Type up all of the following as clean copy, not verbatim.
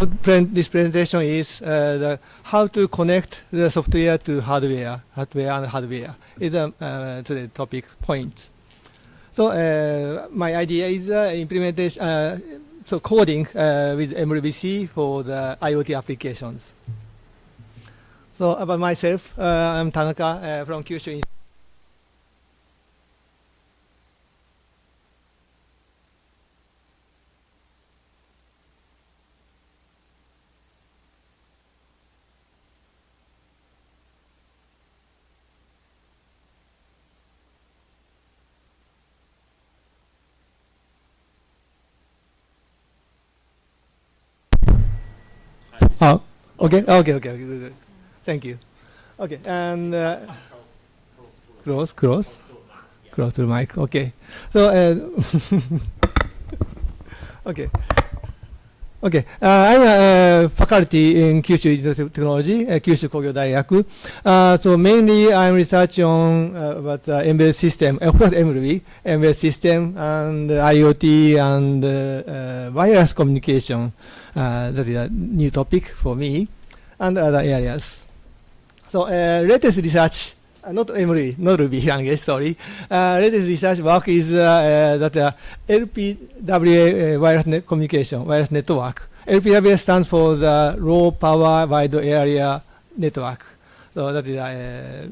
this presentation is how to connect the software to hardware and hardware is the topic point. So my idea is implementation, so coding with mruby for the IoT applications. So about myself, I'm Tanaka from Kyushu. Oh, okay, good. Thank you. Okay, and close to the mic. Okay, so I'm a faculty in Kyushu Technology, Kyushu Kogyo Daigaku. So mainly I'm researching on about embedded system, of course mruby, embedded system and IoT and wireless communication. That is a new topic for me and other areas. So latest research, not mruby, not Ruby language, sorry. Latest research work is that LPWA wireless communication, wireless network. LPWA stands for the low power wide area network. So that is a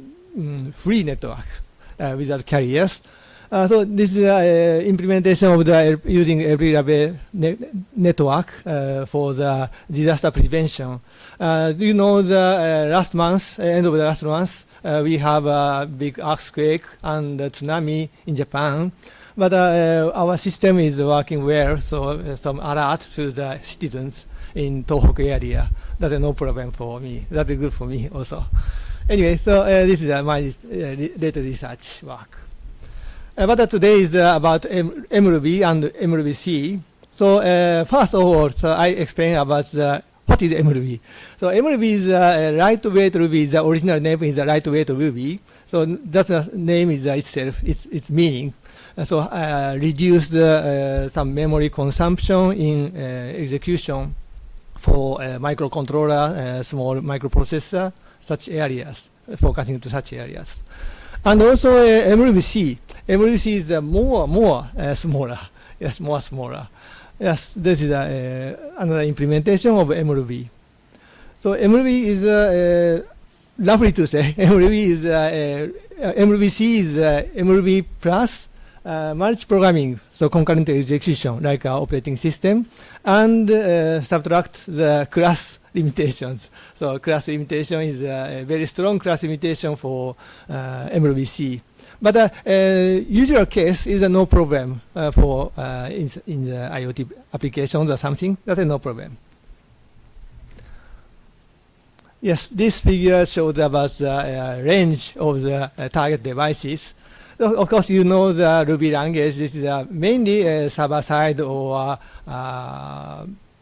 free network without carriers. So this is implementation of the using LPWA network for the disaster prevention. Do you know the last month, end of the last month, we have a big earthquake and tsunami in Japan, but our system is working well, so some alert to the citizens in Tohoku area. That's no problem for me. That is good for me also. Anyway, so this is my latest research work. But today is about mruby and mruby. So first of all, so I explain about what is mruby. So mruby is lightweight Ruby. The original name is lightweight Ruby. So that's the name is itself. Its meaning. So reduce some memory consumption in execution for microcontroller, small microprocessor, such areas, focusing to such areas. And also mruby. mruby is the more smaller. Yes, more smaller. Yes, this is another implementation of mruby. So mruby is roughly to say mruby is mruby is mruby plus multi-programming, so concurrent execution like our operating system, and subtract the class limitations. So class limitation is a very strong class limitation for mruby. But usual case is no problem for in the IoT applications or something. That is no problem. Yes, this figure shows about the range of the target devices. So of course, you know the Ruby language. This is mainly server-side or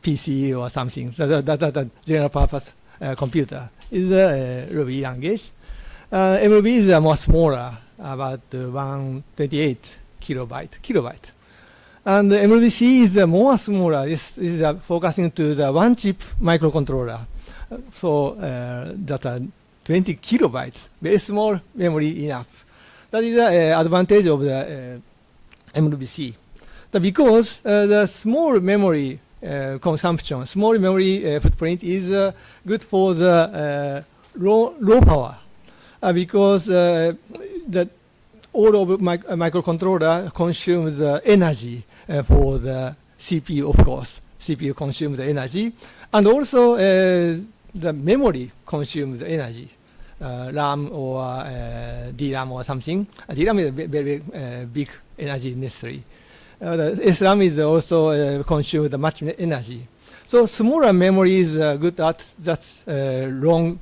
PC or something. The general purpose computer is the Ruby language. mruby is more smaller, about 128 kilobyte. And mruby is more smaller. This is focusing to the one chip microcontroller. So that 20 kilobytes, very small memory enough. That is the advantage of the mruby. Because the small memory consumption, small memory footprint is good for the low power. Because all of microcontroller consumes energy for the CPU, of course. CPU consumes the energy. And also the memory consumes the energy. RAM or DRAM or something. DRAM is a very big energy necessary. The SRAM is also consumes much energy. So smaller memory is good at that long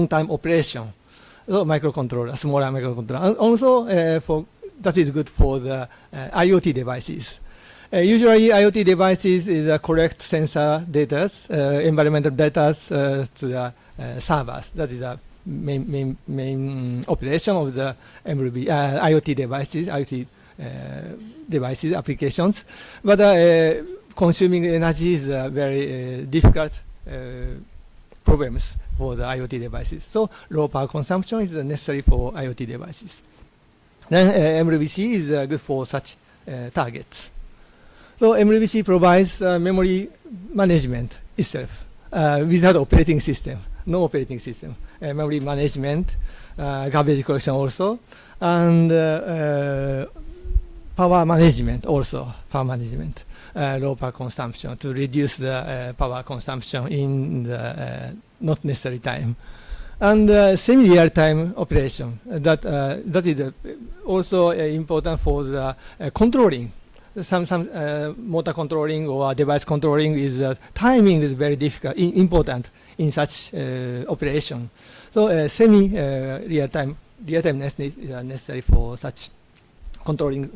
time operation. So microcontroller, smaller microcontroller. And also that is good for the IoT devices. Usually IoT devices is collect sensor data, environmental data to the servers. That is the main operation of the mruby IoT devices, applications. But consuming energy is very difficult problems for the IoT devices. So low power consumption is necessary for IoT devices. Then mruby is good for such targets. So mruby provides memory management itself without operating system, no operating system. Memory management, garbage collection also, and power management also, low power consumption to reduce the power consumption in the not necessary time. And semi-real-time operation, that is also important for the controlling. Some motor controlling or device controlling is timing is very difficult, important in such operation. So real-timeness is necessary for such controlling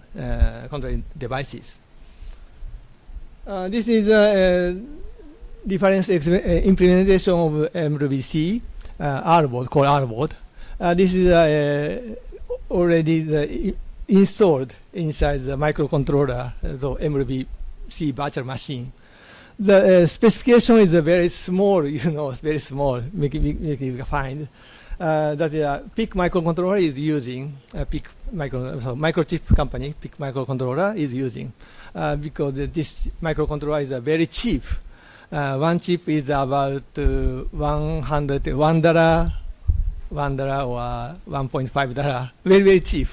devices. This is a difference implementation of mruby R-board, called R-board. This is already installed inside the microcontroller, the mruby virtual machine. The specification is very small, very small, make you find. That PIC microcontroller is using, microchip company, PIC microcontroller is using, because this microcontroller is very cheap. One chip is about $1 or $1.5, very, very cheap.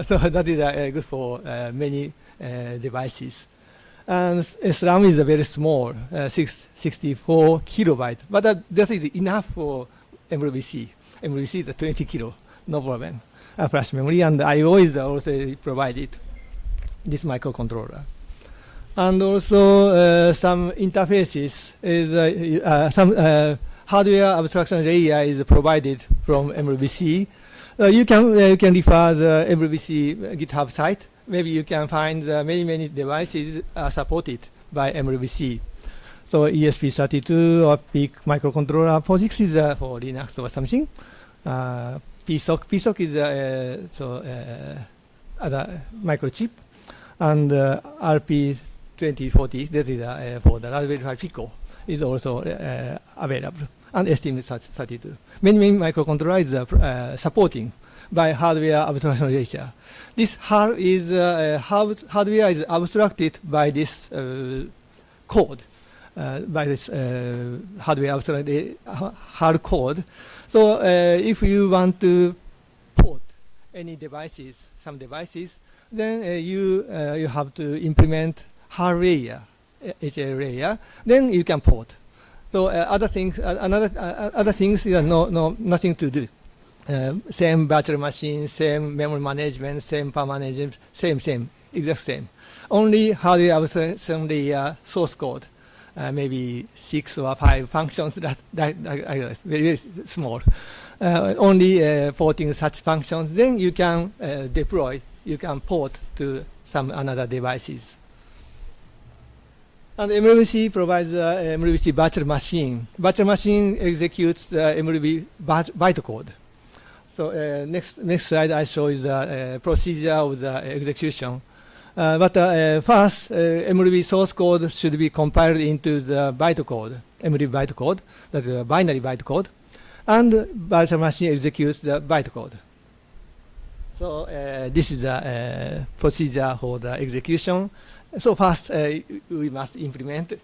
So that is good for many devices. And SRAM is very small, 64 kilobytes, but that is enough for mruby. mruby is 20 kilo, no problem. Flash memory and I/O is also provided, this microcontroller. And also some interfaces is some hardware abstraction layer is provided from mruby. You can refer the mruby GitHub site. Maybe you can find many devices are supported by mruby. So ESP32 or PIC microcontroller. POSIX is for Linux or something. PSOC is other microchip, and RP2040 that is for the Raspberry Pi Pico is also available, and STM32. Many microcontrollers is supporting by hardware abstraction layer. This hardware is abstracted by this code, by this hardware hard code. So if you want to port any devices, some devices, then you have to implement hard layer, HL layer. Then you can port. So other things, other things, nothing to do. Same virtual machine, same memory management, same power management, same, exact same. Only hardware abstraction layer source code, maybe 6 or 5 functions that very, very small. Only porting such functions, then you can deploy, you can port to some another devices. And mruby provides mruby virtual machine. Virtual machine executes the mruby bytecode. So next slide I show you the procedure of the execution. But first, mruby source code should be compiled into the bytecode, mruby bytecode, that's a binary bytecode, and virtual machine executes the bytecode. So this is the procedure for the execution. So first, we must implement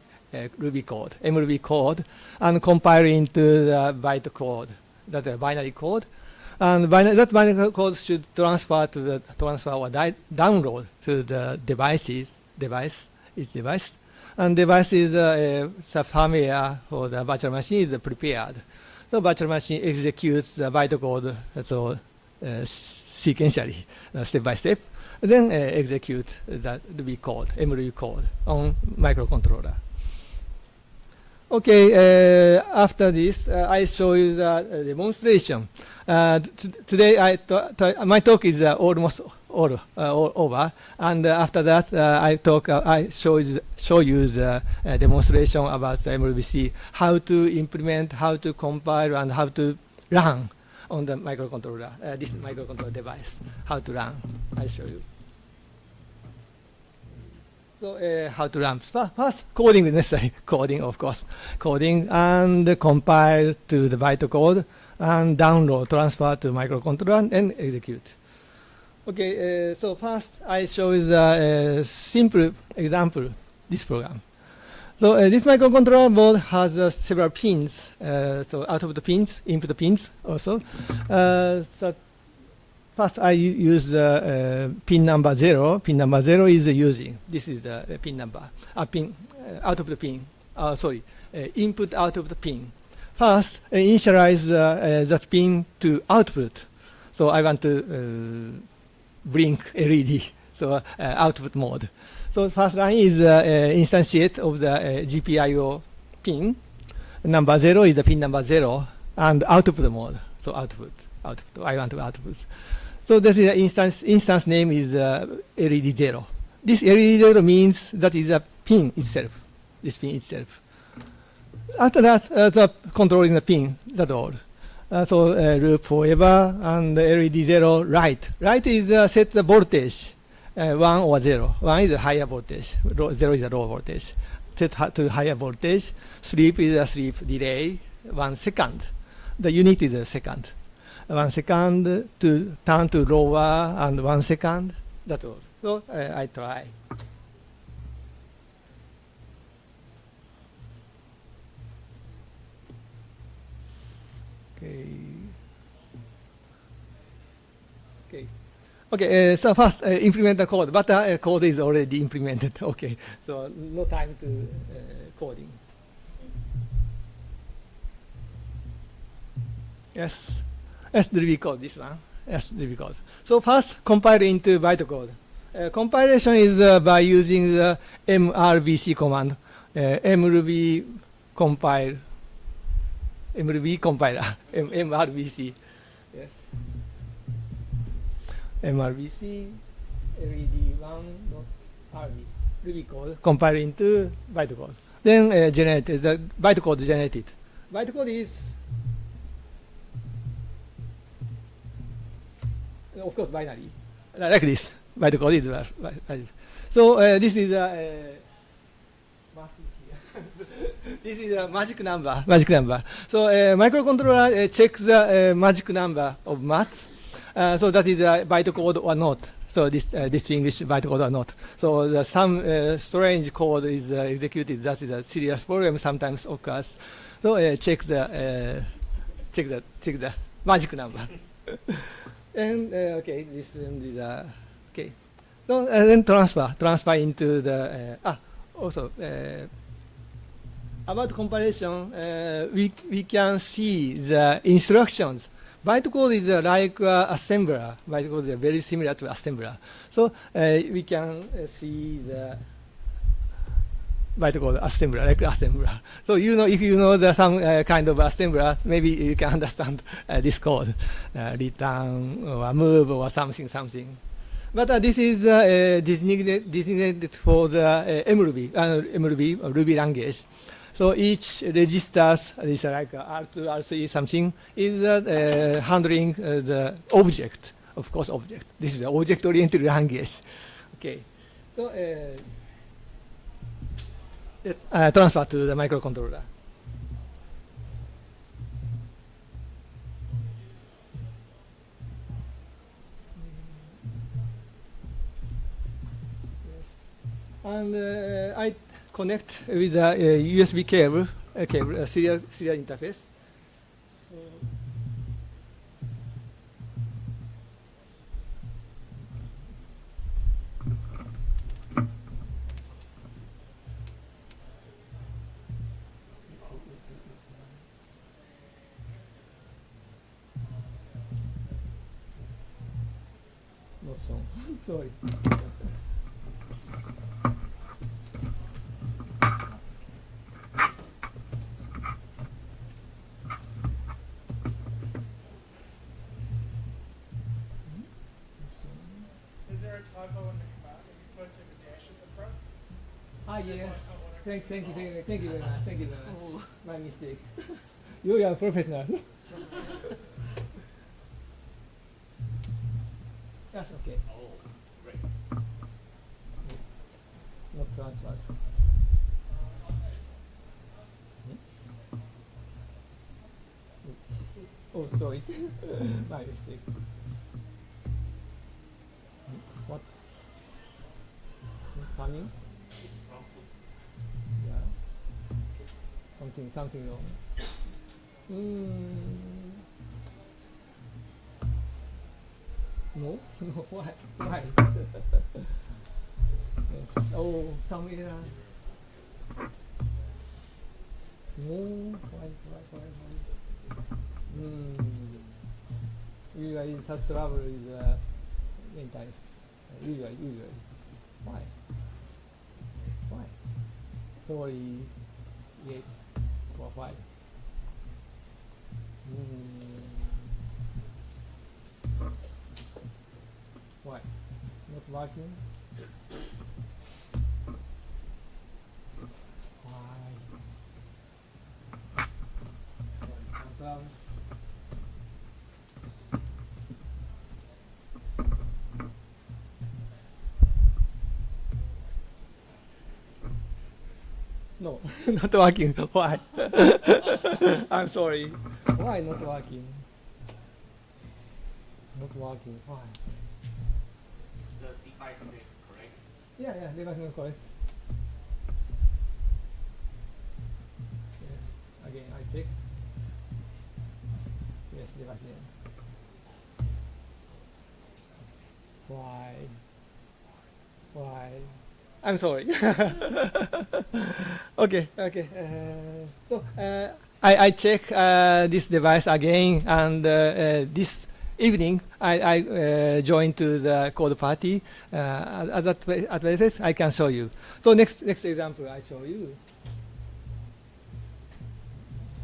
Ruby code, mruby code, and compile into the bytecode, that's a binary code. And that binary code should transfer to the or download to the device. And device is the firmware for the virtual machine is prepared. So virtual machine executes the bytecode so sequentially, step by step, then execute the Ruby code, mruby code on microcontroller. Okay, after this, I show you the demonstration. Today, my talk is almost all over, and after that, I show you the demonstration about the mruby, how to implement, how to compile, and how to run on the microcontroller, this microcontroller device, how to run. I show you. So how to run? First, coding is necessary. Coding, of course. Coding and compile to the bytecode and download, transfer to microcontroller and execute. Okay, so first I show the simple example, this program. So this microcontroller board has several pins. So out of the pins, input pins also. So first I use pin number 0. Pin number 0 is using. This is the pin number. Pin out of the pin. Input out of the pin. First, initialize that pin to output. So I want to blink LED. So output mode. So first line is instantiate of the GPIO pin. Number 0 is the pin number 0 and output mode. So output. I want to output. So this is instance name is LED 0. This LED 0 means that is a pin itself. This pin itself. After that, the controlling the pin. That's all. So loop forever and LED 0 right. Right is set the voltage. 1 or 0. 1 is a higher voltage. 0 is a low voltage. Set to higher voltage. Sleep is a sleep delay. 1 second. The unit is a second. 1 second to turn to lower and 1 second. That's all. So I try. Okay, so first implement the code, but code is already implemented. Okay, so no time to coding. Yes, SDB code, this one. SDB code. So first, compile into bytecode. Compilation is by using the mruby command, mruby compile, mruby compiler, mruby. Yes. mruby led1.rb Ruby code compile into bytecode. Then generate the bytecode generated. Bytecode is of course binary, like this. Bytecode is binary. So this is a this is a magic number. Magic number. So microcontroller checks the magic number of maths. So that is a bytecode or not. So this distinguish bytecode or not. So some strange code is executed. That is a serious problem. Sometimes occurs. So check the magic number. And okay, this is okay. So then transfer into the also. About comparison, we can see the instructions. Bytecode is like assembler. Bytecode is very similar to assembler. So we can see the bytecode assembler, like assembler. So if you know the some kind of assembler, maybe you can understand this code, return or move or something. But this is designated for the mruby or Ruby language. So each register is like R2, R3 something is handling the object, of course object. This is an object-oriented language. Okay. So let's transfer to the microcontroller. And I connect with a USB cable, a serial interface. No song. Sorry. Yes. Thank you very much. Thank you very much. Oh. My mistake. You are a professional. That's okay. Oh, great. Not transferred. Oh, sorry. My mistake. What? Coming? Yeah. Something wrong. No, no, why? Yes. Oh, some error. No, why? Usually such trouble is many times. Usually. Why? Sorry. 8 or 5. Why? Not working? Why? Sorry, sometimes. No, not working. Why? I'm sorry. Why not working? Not working. Why? Is the device name correct? Yeah, device name correct. Yes, again I check. Yes, device name. Why? I'm sorry. Okay. So I check this device again, and this evening I joined to the code party. At that place I can show you. So next example I show you.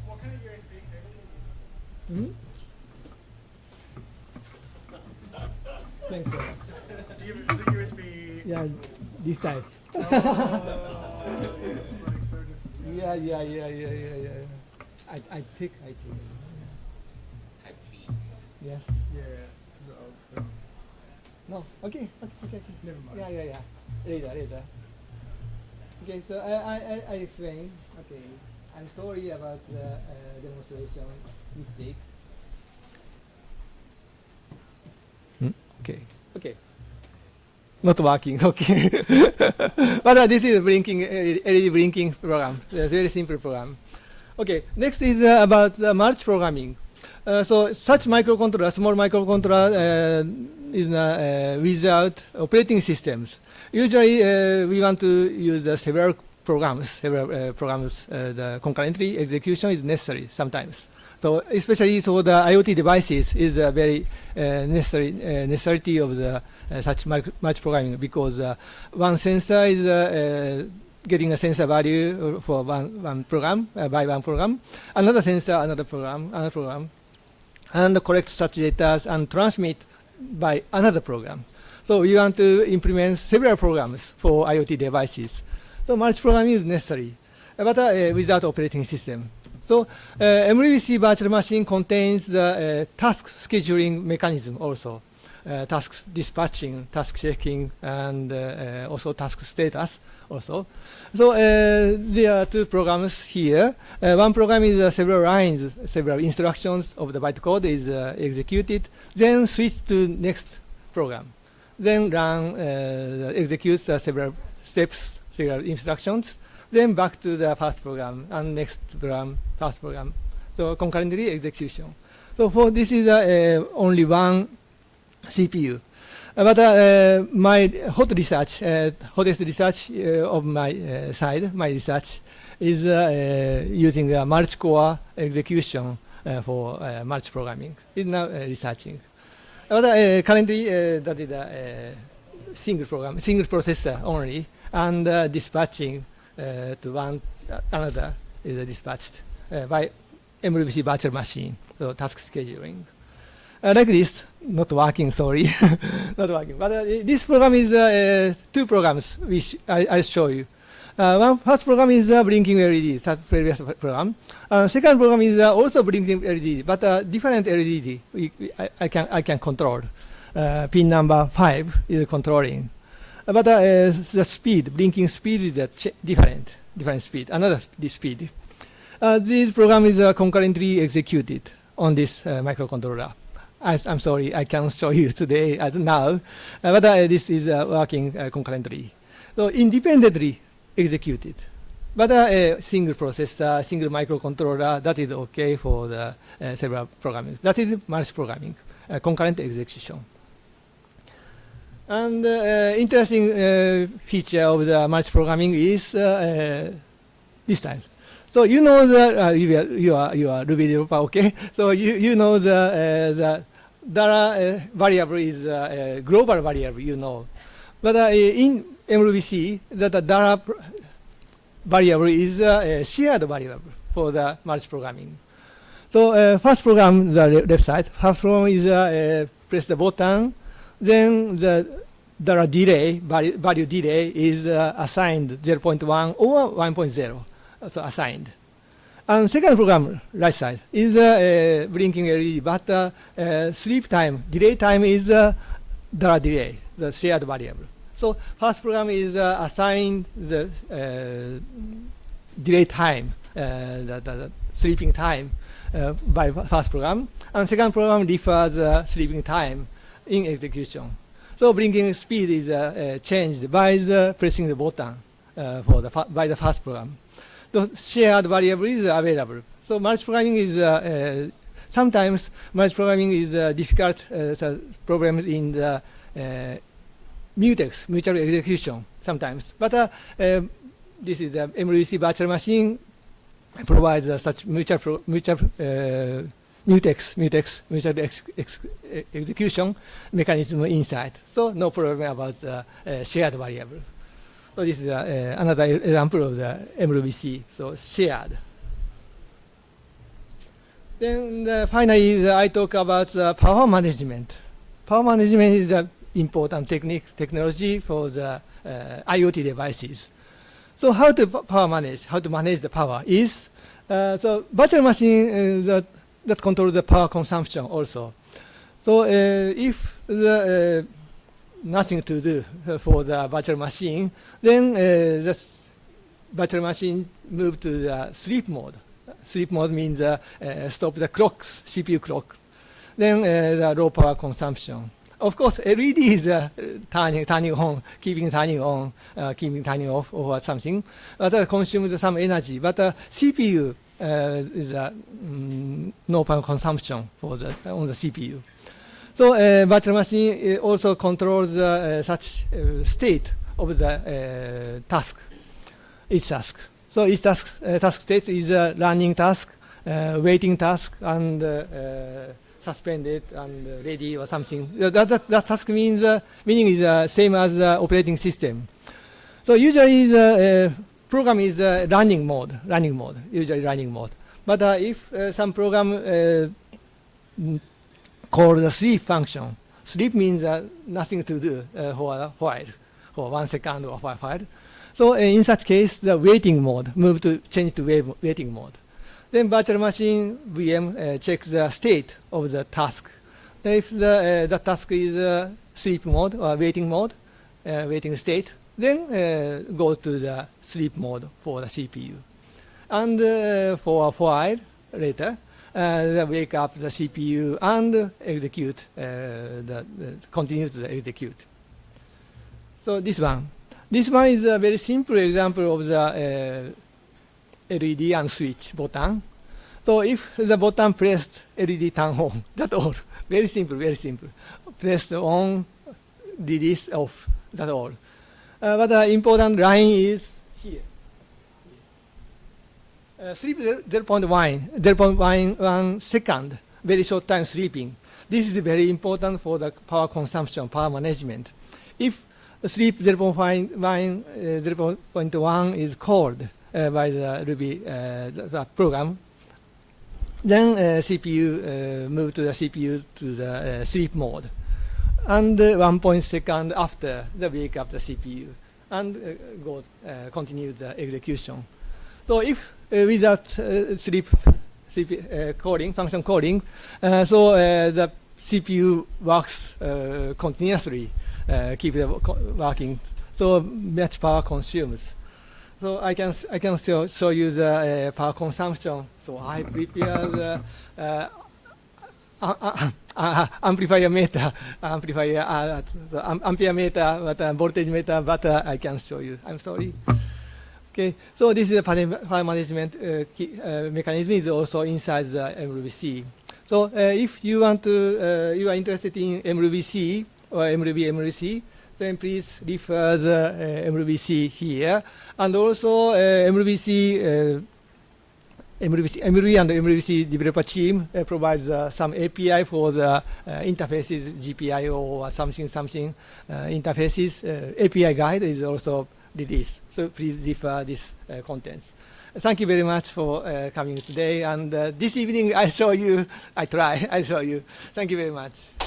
What kind of USB cable do you use? Thanks so much. Do you use a USB? Yeah, this type. It's like so different. Yeah. I think. Type B. Yes. Yeah, it's a bit old school. No. Okay. Never mind. Yeah. Later. Okay. So I explain. Okay. I'm sorry about the demonstration mistake. Okay. Not working. Okay. But this is blinking LED blinking program. It's a very simple program. Okay. Next is about multi programming. So such microcontroller, small microcontroller, is without operating systems. Usually, we want to use several programs. The concurrently execution is necessary sometimes. So especially so the IoT devices is a very necessity of the such multi programming, because one sensor is getting a sensor value for one program by one program, another sensor another program, and collect such data and transmit by another program. So we want to implement several programs for IoT devices. So multi programming is necessary, but without operating system. So mruby virtual machine contains the task scheduling mechanism also, task dispatching, task checking, and also task status also. So there are two programs here. One program is several lines, several instructions of the bytecode is executed, then switch to next program, then run executes several steps, several instructions, then back to the first program and next program, first program. So concurrently execution. So for this is only one CPU. But my hottest research of my side, my research is using a multi-core execution for multi programming. Is now researching. But currently that is a single program, single processor only, and dispatching to one another is dispatched by mruby virtual machine, so task scheduling. Like this, not working, sorry, not working. But this program is two programs which I'll show you. One first program is blinking LED, that previous program. Second program is also blinking LED, but different LED I can control. Pin number 5 is controlling. but the speed, blinking speed is different speed, another speed. This program is concurrently executed on this microcontroller. I'm sorry, I can't show you today now, but this is working concurrently. So independently executed. But a single processor, single microcontroller, that is okay for the several programming. That is multi-programming, concurrent execution. And interesting feature of the multi-programming is this time. So you know that you are Ruby developer, okay? So you know the Dara variable is a global variable, you know. But in mruby, the Dara variable is a shared variable for the multi-programming. So first program, the left side, first program is press the button, then the Dara delay, value delay is assigned 0.1 or 1.0, so assigned. And second program, right side, is blinking LED, but sleep time, delay time is Dara delay, the shared variable. So first program is assigned the delay time, the sleeping time by first program, and second program refers the sleeping time in execution. So blinking speed is changed by the pressing the button by the first program. The shared variable is available. So multi-programming is sometimes multi-programming is difficult problem in the mutex, mutual execution, sometimes. But this is the mruby virtual machine provides such mutual mutex, mutual execution mechanism inside. So no problem about the shared variable. So this is another example of the mruby, so shared. Then finally, I talk about the power management. Power management is the important technology for the IoT devices. So how to manage the power is, so virtual machine that controls the power consumption also. So if the nothing to do for the virtual machine, then the virtual machine move to the sleep mode. Sleep mode means stop the clocks, CPU clocks. Then the low power consumption. Of course, LED is turning on, keeping turning on, keeping turning off, or something. That consumes some energy. But CPU is no power consumption for on the CPU. So virtual machine also controls such state of the task, each task. So each task state is a running task, waiting task, and suspended and ready or something. That task meaning is same as the operating system. So usually the program is running mode, usually running mode. But if some program called the sleep function. Sleep means nothing to do for a while, for 1 second or for a while. So in such case, the waiting mode change to waiting mode. Then virtual machine VM checks the state of the task. If the task is sleep mode or waiting mode, waiting state, then go to the sleep mode for the CPU. And for a while later, wake up the CPU and execute, continue to execute. So this one is a very simple example of the LED and switch button. So if the button pressed, LED turn on, that's all. Very simple, very simple. Pressed on, release off, that's all. But the important line is here. Sleep 0.1 second, very short time sleeping. This is very important for the power consumption, power management. If sleep 0.1 is called by the Ruby the program, then CPU move to the CPU to the sleep mode. And 1 second after the wake up the CPU and continue the execution. So if without sleep calling, function calling, so the CPU works continuously, keep the working so much power consumes. So I can show you the power consumption. So I prepare the amplifier meter, the ampere meter, but voltage meter, but I can show you. I'm sorry. Okay, so this is the power management mechanism is also inside the mruby. So if you want to, you are interested in mruby or mruby, then please refer the mruby here, and also mruby and mruby developer team provides some API for the interfaces, GPIO or something interfaces. API guide is also released, so please refer this contents. Thank you very much for coming today, and this evening I show you. I show you. Thank you very much.